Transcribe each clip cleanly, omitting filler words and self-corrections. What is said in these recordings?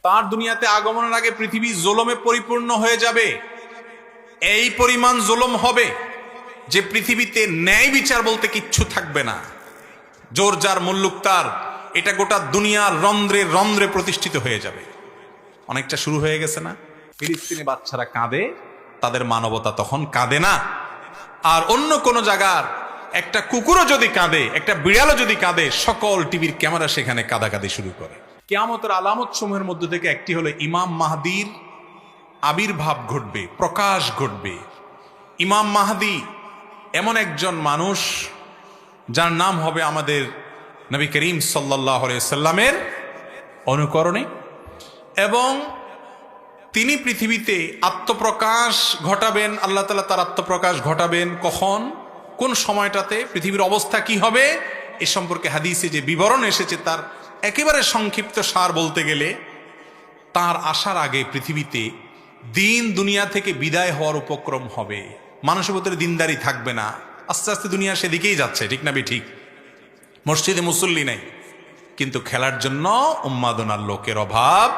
তার দুনিয়াতে আগমনের আগে পৃথিবী জুলুমে পরিপূর্ণ হয়ে যাবে। এই পরিমাণ জুলুম হবে যে পৃথিবীতে ন্যায় বিচার বলতে কিচ্ছু থাকবে না। জোর যার মুল্লুক তার, এটা গোটা দুনিয়ার রন্ধ্রে রন্ধ্রে প্রতিষ্ঠিত হয়ে যাবে। অনেকটা শুরু হয়ে গেছে না? ফিলিস্তিনি বাচ্চারা কাঁদে, তাদের মানবতা তখন কাঁদে না। আর অন্য কোন জায়গার একটা কুকুরও যদি কাঁদে, একটা বিড়ালও যদি কাঁদে, সকল টিভির ক্যামেরা সেখানে কাঁদাকাঁদি শুরু করে। কিয়ামতের আলামত সমূহের মধ্যে থেকে একটি হলো ইমাম মাহদির আবির্ভাব ঘটবে, প্রকাশ ঘটবে। ইমাম মাহদি এমন একজন মানুষ যার নাম হবে আমাদের নবী করিম সাল্লাল্লাহু আলাইহি সাল্লামের অনুকরণে, এবং তিনি পৃথিবীতে আত্মপ্রকাশ ঘটাবেন। আল্লাহ তাআলা তার আত্মপ্রকাশ ঘটাবেন কখন, কোন সময়টাতে, পৃথিবীর অবস্থা কি হবে, এ সম্পর্কে হাদিসে যে বিবরণ এসেছে তার একেবারে সংক্ষিপ্ত সার বলতে গেলে, তার আসার আগে পৃথিবীতে দিন দুনিয়া থেকে বিদায় হওয়ার উপক্রম হবে। মানুষের ভিতরে দিনদারি থাকবে না। আস্তে আস্তে দুনিয়া সেদিকেই যাচ্ছে, ঠিক না ঠিক? মসজিদে মুসল্লি নেই, কিন্তু খেলার জন্য উন্মাদনার লোকের অভাব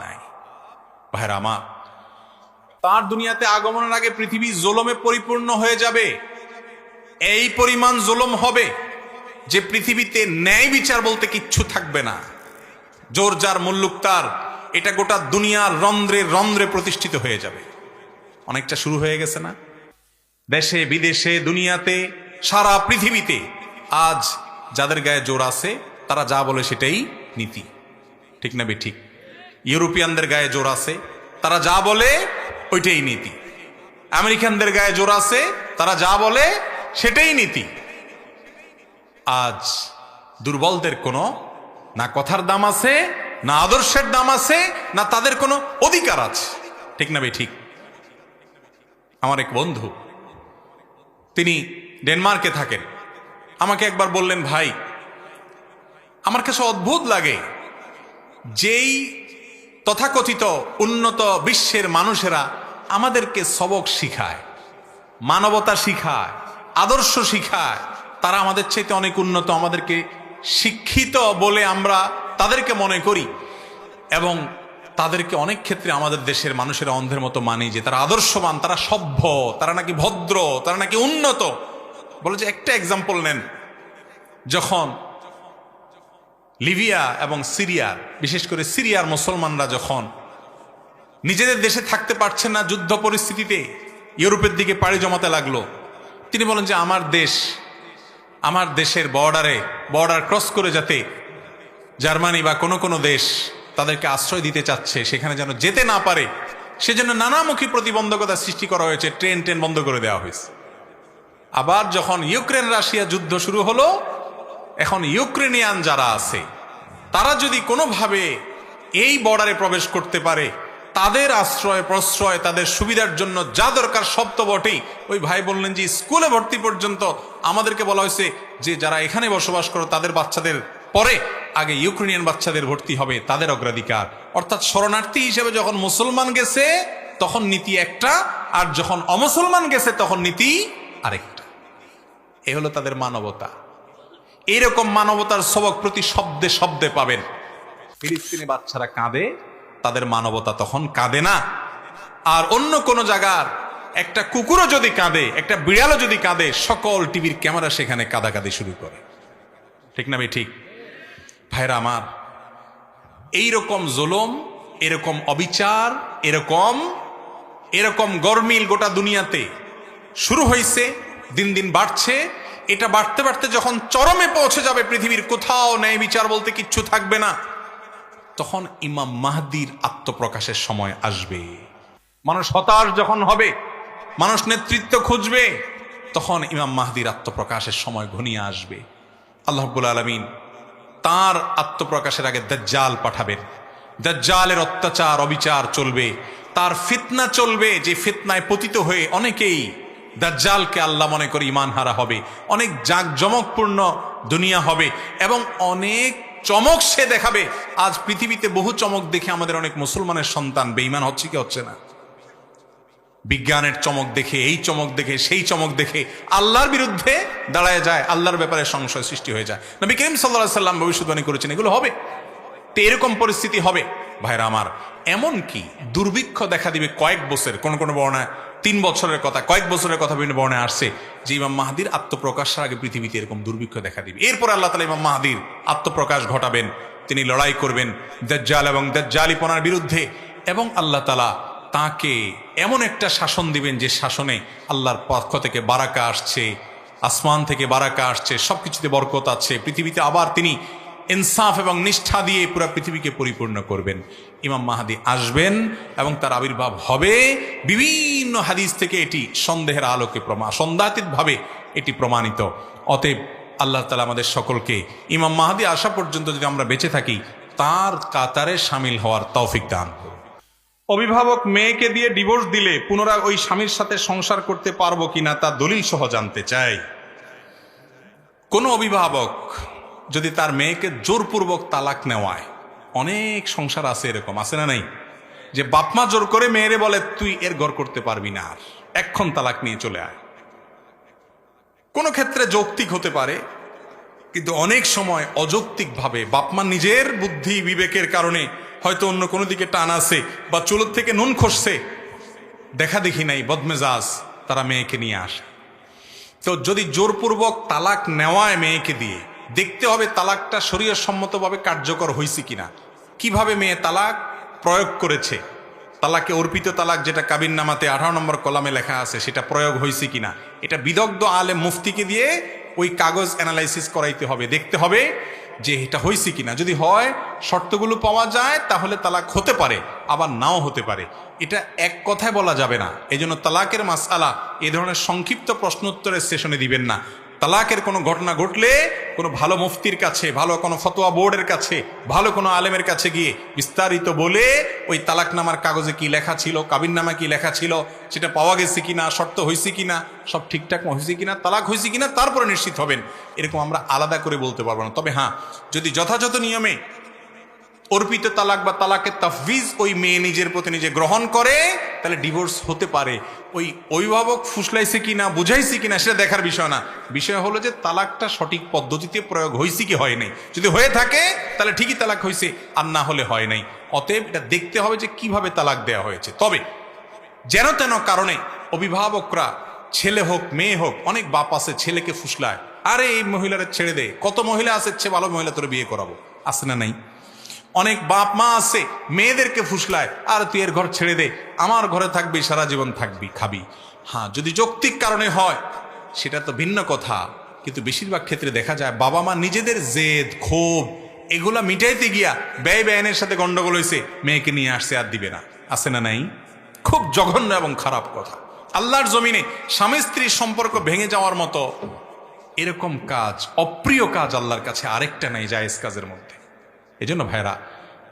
নাই। ভাইরা আমার, তার দুনিয়াতে আগমনের আগে পৃথিবী জুলুমে পরিপূর্ণ হয়ে যাবে। এই পরিমাণ জুলুম হবে যে পৃথিবীতে ন্যায় বিচার বলতে কিচ্ছু থাকবে না। জোর যার মুল্লুক তার, এটা গোটা দুনিয়ার রন্ধ্রে রন্ধ্রে প্রতিষ্ঠিত হয়ে যাবে। অনেকটা শুরু হয়ে গেছে না? দেশে বিদেশে দুনিয়াতে সারা পৃথিবীতে আজ যাদের গায়ে জোর আছে তারা যা বলে সেটাই নীতি, ঠিক না ঠিক? ইউরোপিয়ানদের গায়ে জোর আছে, তারা যা বলে ওইটাই নীতি। আমেরিকানদের গায়ে জোর আছে, তারা যা বলে সেটাই নীতি। আজ দুর্বলদের কোনো না কথার দাম আছে, না আদর্শের দাম আছে, না তাদের কোনো অধিকার আছে, ঠিক না ঠিক? আমার এক বন্ধু, তিনি ডেনমার্কে থাকেন, আমাকে একবার বললেন, ভাই আমার কাছে অদ্ভুত লাগে, যেই তথাকথিত উন্নত বিশ্বের মানুষেরা আমাদেরকে সবক শিখায়, মানবতা শিখায়, আদর্শ শিখায়, তারা আমাদের চাইতে অনেক উন্নত, আমাদেরকে শিক্ষিত বলে আমরা তাদেরকে মনে করি, এবং তাদেরকে অনেক ক্ষেত্রে আমাদের দেশের মানুষেরা অন্ধের মতো মানে যে তারা আদর্শবান, তারা সভ্য, তারা নাকি ভদ্র, তারা নাকি উন্নত। বলে যে একটা এক্সাম্পল নেন, যখন লিবিয়া এবং সিরিয়ার, বিশেষ করে সিরিয়ার মুসলমানরা যখন নিজেদের দেশে থাকতে পারছেন না, যুদ্ধ পরিস্থিতিতে ইউরোপের দিকে পাড়ি জমাতে লাগলো, তিনি বলেন যে আমার দেশের বর্ডার ক্রস করে যাতে জার্মানি বা কোনো দেশ তাদেরকে আশ্রয় দিতে চাচ্ছে, সেখানে যেন যেতে না পারে, সেজন্য নানামুখী প্রতিবন্ধকতা সৃষ্টি করা হয়েছে, ট্রেন বন্ধ করে দেওয়া হয়েছে। আবার যখন ইউক্রেন রাশিয়া যুদ্ধ শুরু হলো, এখন ইউক্রেনিয়ান যারা আছে তারা যদি কোনোভাবে এই বর্ডারে প্রবেশ করতে পারে, তাদের আশ্রয় প্রশ্রয়, তাদের সুবিধার জন্য যা দরকার সব তো বটেই। ওই ভাই বললেন যে স্কুলে ভর্তি পর্যন্ত আমাদেরকে বলা হয়েছে যে যারা এখানে বসবাস করো তাদের বাচ্চাদের পরে আগে ইউক্রেনিয়ান বাচ্চাদের ভর্তি হবে, তাদের অগ্রাধিকার। অর্থাৎ শরণার্থী হিসেবে যখন মুসলমান গেছে তখন নীতি একটা, আর যখন অমুসলমান গেছে তখন নীতি আরেকটা। এ হলো তাদের মানবতা। এইরকম মানবতার সবক প্রতি শব্দে শব্দে পাবেন। ফিলিস্তিনি বাচ্চারা কাঁদে, তাদের মানবতা তখন কাঁদে না। আর অন্য কোন জায়গার একটা কুকুরও যদি কাঁদে, একটা বিড়ালও যদি কাঁদে, সকল টিভির ক্যামেরা সেখানে কাঁদাকাঁদি শুরু করে, ঠিক না ঠিক? ভাইরা আমার, এইরকম জুলুম, এরকম অবিচার, এরকম গরমিল গোটা দুনিয়াতে শুরু হয়েছে, দিন দিন বাড়ছে। এটা বাড়তে বাড়তে যখন চরমে পৌঁছে যাবে, পৃথিবীর কোথাও ন্যায় বিচার বলতে কিচ্ছু থাকবে না, তখন ইমাম মাহদির আত্মপ্রকাশের সময় আসবে। মানুষ হতাশ যখন হবে, মানুষ নেতৃত্ব খুঁজবে, তখন ইমাম মাহদির আত্মপ্রকাশের সময় ঘনিয়ে আসবে। আল্লাহ রাব্বুল আলামিন তার আত্মপ্রকাশের আগে দাজ্জাল পাঠাবেন। দাজ্জালের অত্যাচার অবিচার চলবে, তার ফিতনা চলবে, যে ফিতনায় পতিত হয়ে অনেকেই দাজ্জালকে আল্লাহ মনে করে ঈমান হারা হবে। অনেক জাঁকজমকপূর্ণ দুনিয়া হবে এবং অনেক চমক সে দেখাবে। আজ পৃথিবীতে বহু চমক দেখে আমাদের অনেক মুসলমানের সন্তান বেঈমান হচ্ছে কি হচ্ছে না? বিজ্ঞানের চমক দেখে, এই চমক দেখে, সেই চমক দেখে আল্লাহর বিরুদ্ধে দাঁড়ায় যায়, আল্লাহর ব্যাপারে সংশয় সৃষ্টি হয়ে যায়। নবী করিম সাল্লাল্লাহু আলাইহি ওয়াসাল্লাম ভবিষ্যদ্বাণী করেছেন এগুলো হবে। তো এরকম পরিস্থিতি হবে। ভাইরা আমার, এমন কি দুর্ভিক্ষ দেখা দিবে কয়েক বছর, কোন কোন বর্ণায় 3 বছরের কথা, কয়েক বছরের কথা বিভিন্ন বর্ণায় আসছে যে ইমাম মাহদির আত্মপ্রকাশের আগে পৃথিবীতে এরকম দুর্ভিক্ষ দেখা দিবে। এরপর আল্লাহ তাআলা ইমাম মাহদির আত্মপ্রকাশ ঘটাবেন, তিনি লড়াই করবেন দাজ্জাল এবং দাজ্জালিপনার বিরুদ্ধে, এবং আল্লাহ তাআলা তাকে এমন একটা শাসন দিবেন যে শাসনে আল্লাহর পক্ষ থেকে বারাকা আসছে, আসমান থেকে বারাকা আসছে, সবকিছুতে বরকত আছে। পৃথিবীতে আবার তিনি ইনসাফ এবং নিষ্ঠা দিয়ে পুরো পৃথিবীকে পরিপূর্ণ করবেন। ইমাম মাহদি আসবেন এবং তার আবির্ভাব হবে। বিভিন্ন হাদিস থেকে এটি সন্দেহের আলোকে সন্দেহাতীতভাবে এটি প্রমাণিত। অতএব আল্লাহ তাআলা আমাদের সকলকে ইমাম মাহদি আসা পর্যন্ত যদি আমরা বেঁচে থাকি তার কাতারে শামিল হওয়ার তৌফিক দান করুন। অভিভাবক মেয়েকে দিয়ে ডিভোর্স দিলে পুনরায় ওই স্বামীর সাথে সংসার করতে পারবো কিনা তা দলিল সহ জানতে চাই। কোন অভিভাবক যদি তার মেয়েকে জোরপূর্বক তালাক নেওয়ায়, অনেক সংসার আছে এরকম, আছে না নাই, যে বাপমা জোর করে মেয়েরে বলে তুই এর ঘর করতে পারবি না, আর এক্ষণ তালাক নিয়ে চলে আয়। কোন ক্ষেত্রে যৌক্তিক হতে পারে, কিন্তু অনেক সময় অযৌক্তিকভাবে বাপমা নিজের বুদ্ধি বিবেকের কারণে হয়তো অন্য কোনো দিকে টান আছে বা চুলোর থেকে নুন খসছে, দেখা দেখি নাই বদমেজাজ, তারা মেয়েকে নিয়ে আসে। তো যদি জোরপূর্বক তালাক নেওয়ায় মেয়েকে দিয়ে, দেখতে হবে তালাকটা শরীয়ত সম্মতভাবে কার্যকর হয়েছে কিনা, কিভাবে মেয়ে তালাক প্রয়োগ করেছে, তালাকে অর্পিত তালাক যেটা কাবিননামাতে 18 নম্বর কলামে লেখা আছে সেটা প্রয়োগ হয়েছে কিনা, এটা বিদগ্ধ আলেম মুফতিকে দিয়ে ওই কাগজ অ্যানালাইসিস করাইতে হবে, দেখতে হবে যে এটা হয়েছে কিনা। যদি হয়, শর্তগুলো পাওয়া যায়, তাহলে তালাক হতে পারে, আবার নাও হতে পারে। এটা এক কথায় বলা যাবে না। এই জন্য তালাকের মাসআলা এ ধরনের সংক্ষিপ্ত প্রশ্নোত্তরের সেশনে দিবেন না। তালাকের কোনো ঘটনা ঘটলে কোনো ভালো মুফতির কাছে, ভালো কোনো ফতোয়া বোর্ডের কাছে, ভালো কোনো আলেমের কাছে গিয়ে বিস্তারিত বলে ওই তালাকনামার কাগজে কি লেখা ছিল, কাবিননামা কি লেখা ছিল, সেটা পাওয়া গেছে কিনা, শর্ত হয়েছে কিনা, সব ঠিকঠাক হয়েছে কিনা, তালাক হয়েছে কিনা, তারপরে নিশ্চিত হবেন। এরকম আমরা আলাদা করে বলতে পারবো না। তবে হ্যাঁ, যদি যথাযথ নিয়মে অর্পিত তালাক বা তালাকের তাফবিজ ওই মেয়ে নিজের প্রতি নিজে গ্রহণ করে, তাহলে ডিভোর্স হতে পারে। ওই অভিভাবক ফুসলাইছে কিনা, বুঝাইছে কিনা, সেটা দেখার বিষয় না। বিষয় হলো যে তালাকটা সঠিক পদ্ধতিতে প্রয়োগ হয়েছে কি হয় নাই। যদি হয়ে থাকে তাহলে ঠিকই তালাক হয়েছে, আর না হলে হয় নাই। অতএব এটা দেখতে হবে যে কিভাবে তালাক দেওয়া হয়েছে। তবে যেন তেন কারণে অভিভাবকরা, ছেলে হোক মেয়ে হোক, অনেক বাপ আছে ছেলেকে ফুসলায়, আরে এই মহিলারা ছেড়ে দে, কত মহিলা আছে, চেয়ে ভালো মহিলা তোর বিয়ে করাবো, আছে না নাই? অনেক বাপ মা আছে মেয়েদেরকে ফুসলায়, আর তুই এর ঘর ছেড়ে দে, আমার ঘরে থাকবি, সারা জীবন থাকবি, খাবি। হ্যাঁ, যদি যৌক্তিক কারণে হয় সেটা তো ভিন্ন কথা, কিন্তু বেশিরভাগ ক্ষেত্রে দেখা যায় বাবা মা নিজেদের জেদ, ক্ষোভ এগুলা মিটাইতে গিয়া ব্যয়ের সাথে গন্ডগোল হয়েছে, মেয়েকে নিয়ে আসছে, আর দিবে না, আছে না নাই? খুব জঘন্য এবং খারাপ কথা। আল্লাহর জমিনে স্বামী স্ত্রীর সম্পর্ক ভেঙে যাওয়ার মতো এরকম কাজ, অপ্রিয় কাজ আল্লাহর কাছে আরেকটা নাই জায়েজ কাজের মধ্যে। এই জন্য ভাইরা,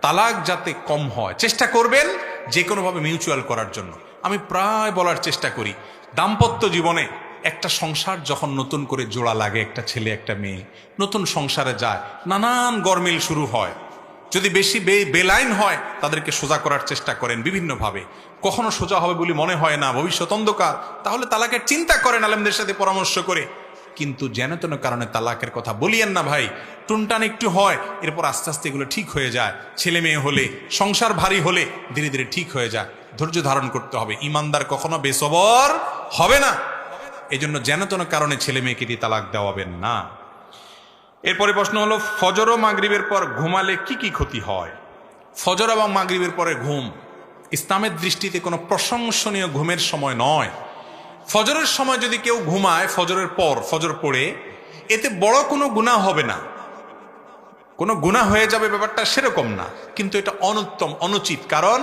তালাক যাতে কম হয় চেষ্টা করবেন যে কোনোভাবে মিউচুয়াল করার জন্য। আমি প্রায় বলার চেষ্টা করি, দাম্পত্য জীবনে একটা সংসার যখন নতুন করে জোড়া লাগে, একটা ছেলে একটা মেয়ে নতুন সংসারে যায়, নানান গরমিল শুরু হয়। যদি বেশি বেলাইন হয় তাদেরকে সোজা করার চেষ্টা করেন বিভিন্নভাবে। কখনো সোজা হবে বলে মনে হয় না, ভবিষ্যৎ অন্ধকার, তাহলে তালাকের চিন্তা করেন আলেমদের সাথে পরামর্শ করে। কিন্তু যেন তেন কারণে তালাকের কথা বলিয়েন না ভাই। টুনটান একটু হয়, এরপর আস্তে আস্তে এগুলো ঠিক হয়ে যায়। ছেলে মেয়ে হলে, সংসার ভারী হলে ধীরে ধীরে ঠিক হয়ে যায়। ধৈর্য ধারণ করতে হবে। ইমানদার কখনো বেসবর হবে না। এই জন্য যেন তেন কারণে ছেলে মেয়েকে দিয়ে তালাক দেওয়াবেন না। এরপরে প্রশ্ন হলো, ফজর ও মাগরিবের পর ঘুমালে কি কি ক্ষতি হয়? ফজর এবং মাগরিবের পরে ঘুম ইসলামের দৃষ্টিতে কোনো প্রশংসনীয় ঘুমের সময় নয়। ফজরের সময় যদি কেউ ঘুমায়, ফজরের পর, ফজর পড়ে, এতে বড় কোনো গুনাহ হবে না, কোনো গুনাহ হয়ে যাবে ব্যাপারটা সেরকম না, কিন্তু এটা অনুত্তম, অনুচিত। কারণ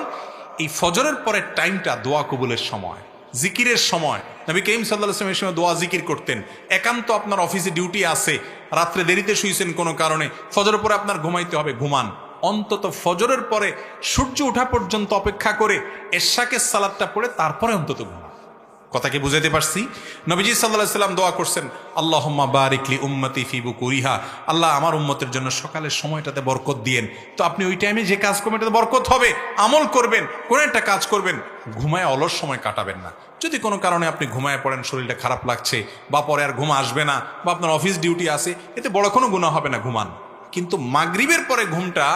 এই ফজরের পরের টাইমটা দোয়া কবুলের সময়, জিকিরের সময়। নবী করিম সাল্লাল্লাহু আলাইহি ওয়াসাল্লাম এই সময় দোয়া জিকির করতেন। একান্ত আপনার অফিসে ডিউটি আছে, রাত্রে দেরিতে শুয়েছেন কোনো কারণে, ফজরের পরে আপনার ঘুমাইতে হবে, ঘুমান। অন্তত ফজরের পরে সূর্য ওঠা পর্যন্ত অপেক্ষা করে এশাকে সালাতটা পড়ে তারপরে অন্তত ঘুমান। কথা কি বুঝাইতে পারছি? নবীজি সাল্লাল্লাহু আলাইহি ওয়াসাল্লাম দোয়া করছেন, আল্লাহুম্মা বারিক লি উম্মতি ফি বুকুরিহা, আল্লাহ আমার উম্মতের জন্য সকালের সময়টাতে বরকত দিয়েন। তো আপনি ওই টাইমে যে কাজ করবেন এটাতে বরকত হবে, আমল করবেন, কোন একটা কাজ করবেন, ঘুমায় অলস সময় কাটাবেন না। যদি কোনো কারণে আপনি ঘুমায় পড়েন, শরীরটা খারাপ লাগছে, বা পরে আর ঘুম আসবে না, বা আপনার অফিস ডিউটি আছে, এতে বড় কোনো গুনাহ হবে না, ঘুমান। কিন্তু মাগরিবের পরে ঘুমটা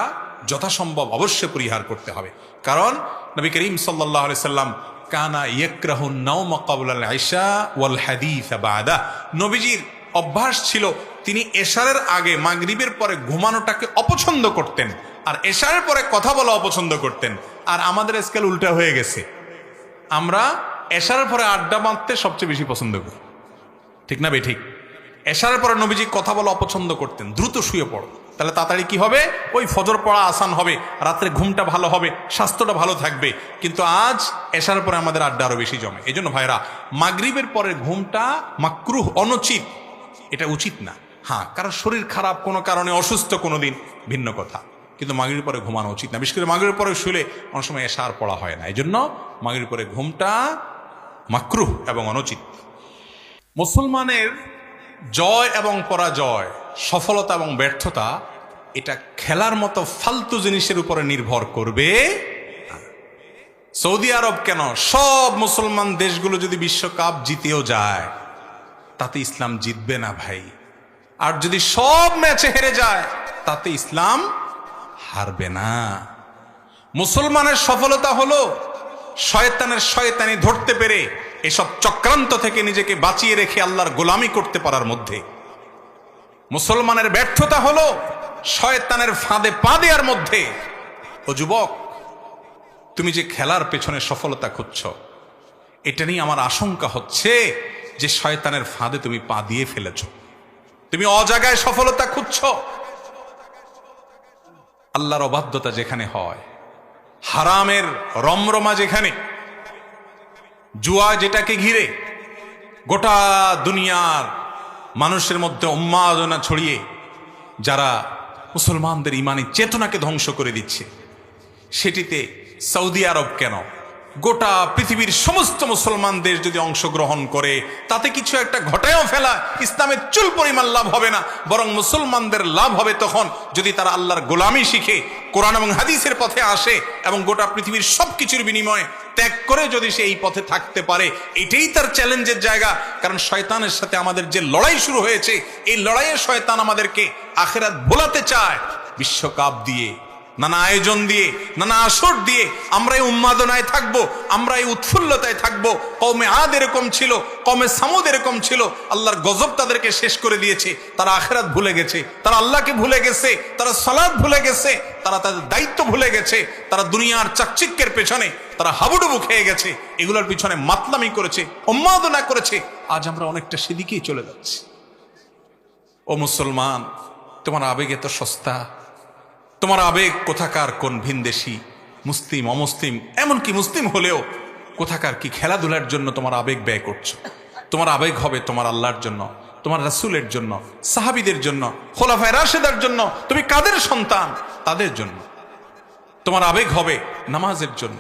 যথাসম্ভব অবশ্যই পরিহার করতে হবে। কারণ নবী করিম সাল্লাল্লাহু আলাইহি সাল্লাম কানা ইয়াকরাহু নাওম ক্বাবলা আল ইশা ওয়াল হাদিস বাদা, নবীজির অভ্যাস ছিল তিনি এশারের আগে মাগরিবের পরে ঘুমানোটাকে অপছন্দ করতেন, আর এশারের পরে কথা বলা অপছন্দ করতেন। আর আমাদের স্কেল উল্টা হয়ে গেছে, আমরা এশারের পরে আড্ডা মারতে সবচেয়ে বেশি পছন্দ করি, ঠিক না বেঠিক? এশারের পরে নবীজি কথা বলা অপছন্দ করতেন, দ্রুত শুয়ে পড়ো, তাহলে তাড়াতাড়ি কি হবে, ওই ফজর পড়া আসান হবে, রাত্রে ঘুমটা ভালো হবে, স্বাস্থ্যটা ভালো থাকবে। কিন্তু আজ এশারের পরে আমাদের আড্ডা আরো বেশি জমে। এই জন্য ভাইরা, মাগরিবের পরে ঘুমটা মাকরুহ, অনুচিত, এটা উচিত না। হ্যাঁ, কারণ শরীর খারাপ, কোনো কারণে অসুস্থ কোনোদিন, ভিন্ন কথা, কিন্তু মাগরিবের পরে ঘুমানো উচিত না। বিশেষ করে মাগরিবের পরে শুলে অনেক সময় এশার পড়া হয় না, এই জন্য মাগরিবের পরে ঘুমটা মাকরুহ এবং অনুচিত। মুসলমানের জয় এবং পরাজয়, সফলতা এবং ব্যর্থতা, এটা খেলার মতো ফালতু জিনিসের উপরে নির্ভর করবে। সৌদি আরব কেন, সব মুসলমান দেশগুলো যদি বিশ্বকাপ জিতেও যায়, তাতে ইসলাম জিতবে না ভাই। আর যদি সব ম্যাচে হেরে যায়, তাতে ইসলাম হারবে না। মুসলমানের সফলতা হলো শয়তানের শয়তানি ধরতে পেরে এসব চক্রান্ত থেকে নিজেকে বাঁচিয়ে রেখে আল্লাহর গোলামি করতে পারার মধ্যে। মুসলমানের ব্যর্থতা হলো শয়তানের ফাঁদে পা দেওয়ার মধ্যে। ও যুবক, তুমি যে খেলার পেছনে সফলতা খুঁজছ, এটা নিয়ে আমার আশঙ্কা হচ্ছে যে শয়তানের ফাঁদে তুমি পা দিয়ে ফেলেছ, তুমি অজাগায় সফলতা খুঁজছ। আল্লাহর অবাধ্যতা যেখানে হয়, হারামের রমরমা যেখানে, জুয়া যেটাকে ঘিরে গোটা দুনিয়ার মানুষের মধ্যে উন্মাদনা ছড়িয়ে যারা মুসলমানদের ইমানি চেতনাকে ধ্বংস করে দিচ্ছে, সেটিতে সৌদি আরব কেন, গোটা পৃথিবীর সমস্ত মুসলমান দেশ যদি অংশগ্রহণ করে, তাতে কিছু একটা ঘটায়ও ফেলা ইসলামের চুল পরিমাণ লাভ হবে না, বরং মুসলমানদের লাভ হবে তখন যদি তারা আল্লাহর গোলামি শিখে কোরআন এবং হাদিসের পথে আসে এবং গোটা পৃথিবীর সবকিছুর বিনিময়ে ত্যাগ করে যদি সে এই পথে থাকতে পারে। এটাই তার চ্যালেঞ্জের জায়গা। কারণ শয়তানের সাথে আমাদের যে লড়াই শুরু হয়েছে, এই লড়াইয়ে শয়তান আমাদেরকে আখিরাত ভোলাতে চায়। বিশ্বকাপ দিয়ে, নানা আয়োজন দিয়ে, নানা আসর দিয়ে আমরা এই উন্মাদনায় থাকবো, আমরা এই উৎফুল্লতায় থাকবো। কওমে আদ এরকম ছিল, কওমে সামুদ এরকম ছিল, আল্লাহর গজব তাদেরকে শেষ করে দিয়েছে। তারা আখিরাত ভুলে গেছে, তারা আল্লাহকে ভুলে গেছে, তারা সালাত ভুলে গেছে, তারা তাদের দায়িত্ব ভুলে গেছে, তারা দুনিয়ার চাকচিক্যের পেছনে তারা হাবুডুবু খেয়ে গেছে, এগুলোর পিছনে মাতলামি করেছে, উন্মাদনা করেছে। আজ আমরা অনেকটা সেদিকেই চলে যাচ্ছি। ও মুসলমান, তোমার আবেগ এত সস্তা, তোমার আবেগ কোথাকার কোন ভিনদেশি, মুসলিম অমুসলিম, এমনকি মুসলিম হলেও কোথাকার কি খেলাধুলার জন্য তোমার আবেগ ব্যয় করছো। তোমার আবেগ হবে তোমার আল্লাহর জন্য, তোমার রাসূলের জন্য, সাহাবীদের জন্য, খোলাফায়ে রাশেদার জন্য। তুমি কাদের সন্তান, তাদের জন্য। তোমার আবেগ হবে নামাজের জন্য।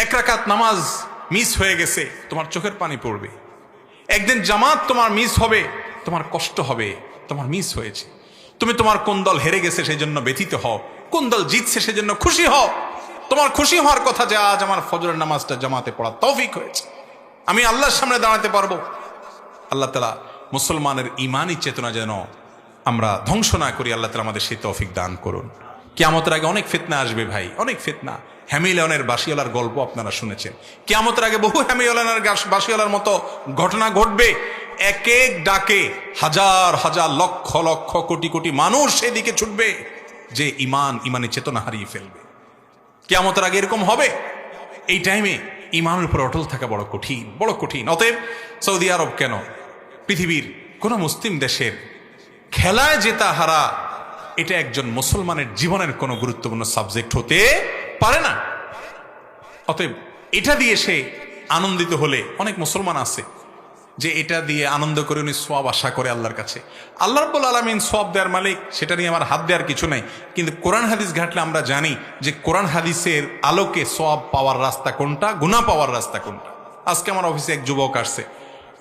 এক রাকাত নামাজ মিস হয়ে গেছে, তোমার চোখের পানি পড়বে। একদিন জামাত তোমার মিস হবে, তোমার কষ্ট হবে, তোমার মিস হয়েছে। তুমি তোমার কোন দল হেরে গেছে সেই জন্য ব্যথিত হও, কোন দল জিতছে সেজন্য খুশি হও। তোমার খুশি হওয়ার কথা যে আজ আমার ফজরের নামাজটা জামাতে পড়ার তৌফিক হয়েছে, আমি আল্লাহর সামনে দাঁড়াতে পারবো। আল্লাহ তাআলা মুসলমানের ইমানি চেতনা যেন আমরা ধ্বংস না করি, আল্লাহ তাআলা আমাদের সেই তৌফিক দান করুন। কিয়ামতের আগে অনেক ফিতনা আসবে ভাই, অনেক ফিতনা। হ্যামিলনের বাসিওয়ালার গল্প আপনারা শুনেছেন। কিয়ামতের আগে বহু হ্যামিলনের বাসিওয়ালার মতো ঘটনা ঘটবে। এক এক ডাকে হাজার হাজার লক্ষ লক্ষ কোটি কোটি মানুষ সেদিকে ছুটবে যে ইমানি চেতনা হারিয়ে ফেলবে। কিয়ামতের আগে এরকম হবে। এই টাইমে ইমানের উপর অটল থাকা বড় কঠিন, বড় কঠিন। অতএব সৌদি আরব কেন, পৃথিবীর কোন মুসলিম দেশের খেলায় জেতা হারা এটা একজন মুসলমানের জীবনের কোনো গুরুত্বপূর্ণ সাবজেক্ট হতে পারে না। অতএব এটা দিয়ে সে আনন্দিত হলে, অনেক মুসলমান আছে যে এটা দিয়ে আনন্দ করে উনি সওয়াব আশা করে আল্লাহর কাছে। আল্লাহ রাব্বুল আলামিন সওয়াব দেওয়ার মালিক, সেটা নিয়ে আমার হাত দেওয়ার কিছু নাই। কিন্তু কোরআন হাদিস ঘাটলে আমরা জানি যে কোরআন হাদিসের আলোকে সওয়াব পাওয়ার রাস্তা কোনটা, গুনাহ পাওয়ার রাস্তা কোনটা। আজকে আমার অফিসে এক যুবক আসছে,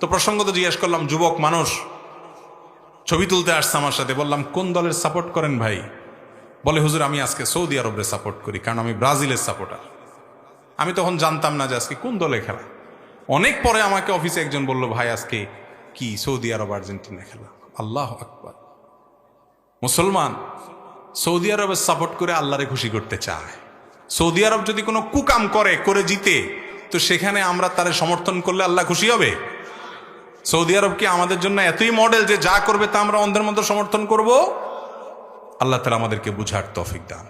তো প্রসঙ্গত জিজ্ঞেস করলাম, যুবক মানুষ ছবি তুলতে আসছে আমার সাথে। বললাম কোন দলের সাপোর্ট করেন ভাই? বলে হুজুর আমি আজকে সৌদি আরবের সাপোর্ট করি, কারণ আমি ব্রাজিলের সাপোর্টার। আমি তখন জানতাম না যে আজকে কোন দলে খেলা। অনেক পরে আমাকে অফিসে একজন বলল, ভাই আজকে কি সৌদি আরব আর্জেন্টিনা খেলা। আল্লাহু আকবার। মুসলমান সৌদি আরবের সাপোর্ট করে আল্লাহরে খুশি করতে চায়। সৌদি আরব যদি কোনো কুকাম করে জিতে, তো সেখানে আমরা তারে সমর্থন করলে আল্লাহ খুশি হবে? সৌদি আরব কি আমাদের জন্য এতই মডেল যে যা করবে তা আমরা অন্ধের মতো সমর্থন করব? আল্লাহ তাআলা আমাদেরকে বুঝার তৌফিক দান।